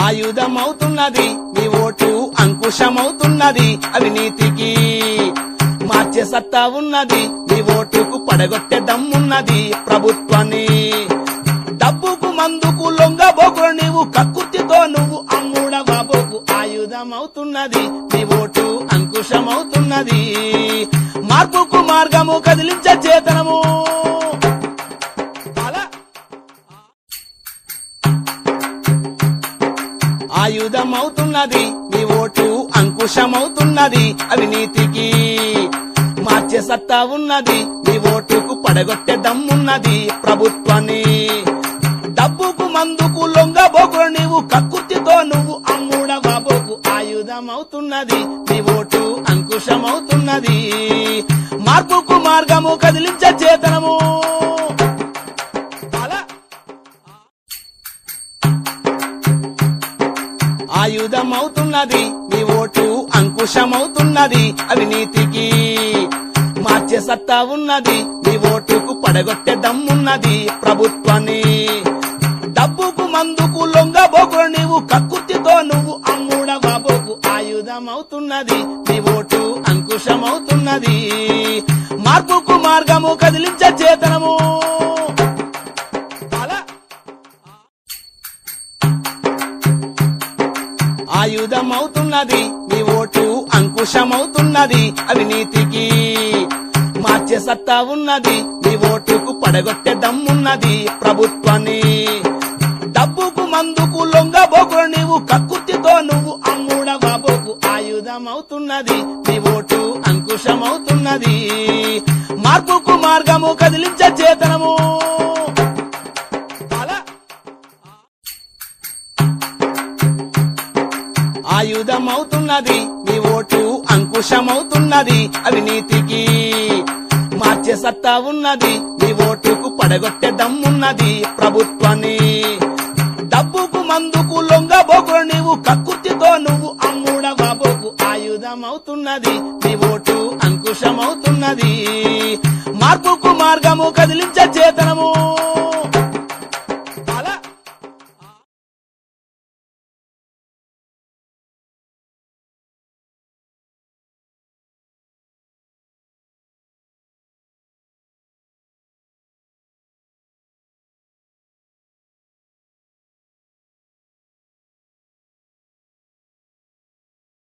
ఆయుధమవుతున్నది నీ ఓటు అంకుశమవుతున్నది అవినీతికి మార్చే సత్తా ఉన్నది నీ ఓటుకు పడగొట్టే దమ్మున్నది ప్రభుత్వాన్ని డబ్బుకు మందుకు లొంగబోకు నీవు కక్కుర్తితో నువ్వు అమ్ముడ బాబోకు ఆయుధమవుతున్నది నీ ఓటు అంకుశమవుతున్నది మార్పుకు మార్గము కదిలించే చేతనము ఆయుధమవుతున్నది నీ ఓటు అంకుశమవుతున్నది అవినీతికి మార్చే సత్తా ఉన్నది నీ ఓటుకు పడగొట్టే దమ్మున్నది ప్రభుత్వాన్ని డబ్బుకు మందుకు లొంగబోకు నీవు కక్కుర్తితో నువ్వు అమ్ముడ బాబోకు ఆయుధమవుతున్నది నీ ఓటు అంకుశమవుతున్నది మార్పుకు మార్గము కదిలించే చేతనము ఆయుధమవుతున్నది నీ ఓటు అంకుశమవుతున్నది అవినీతికి మార్చే సత్తా ఉన్నది నీ ఓటుకు పడగొట్టే దమ్మున్నది ప్రభుత్వాన్ని డబ్బుకు మందుకు లొంగబోకు నీవు కక్కుర్తితో నువ్వు అమ్ముడ బాబోకు ఆయుధమవుతున్నది నీ ఓటు అంకుశమవుతున్నది మార్పుకు మార్గము కదిలించే చేతనము ఆయుధమవుతున్నది నీ ఓటు అంకుశమవుతున్నది అవినీతికి మార్చే సత్తా ఉన్నది నీ ఓటుకు పడగొట్టే దమ్మున్నది ప్రభుత్వాన్ని డబ్బుకు మందుకు లొంగబోకు నీవు కక్కుర్తితో నువ్వు అమ్ముడ బాబోకు ఆయుధమవుతున్నది నీ ఓటు అంకుశమవుతున్నది మార్పుకు మార్గము కదిలించే చేతనము ఆయుధమవుతున్నది నీ ఓటు అంకుశమవుతున్నది అవినీతికి మార్చే సత్తా ఉన్నది నీ ఓటుకు పడగొట్టే దమ్మున్నది ప్రభుత్వాన్ని డబ్బుకు మందుకు లొంగబోకు నీవు కక్కుర్తితో నువ్వు అమ్ముడ బాబోకు ఆయుధమవుతున్నది నీ ఓటు అంకుశమవుతున్నది మార్పుకు మార్గము కదిలించే చేతనము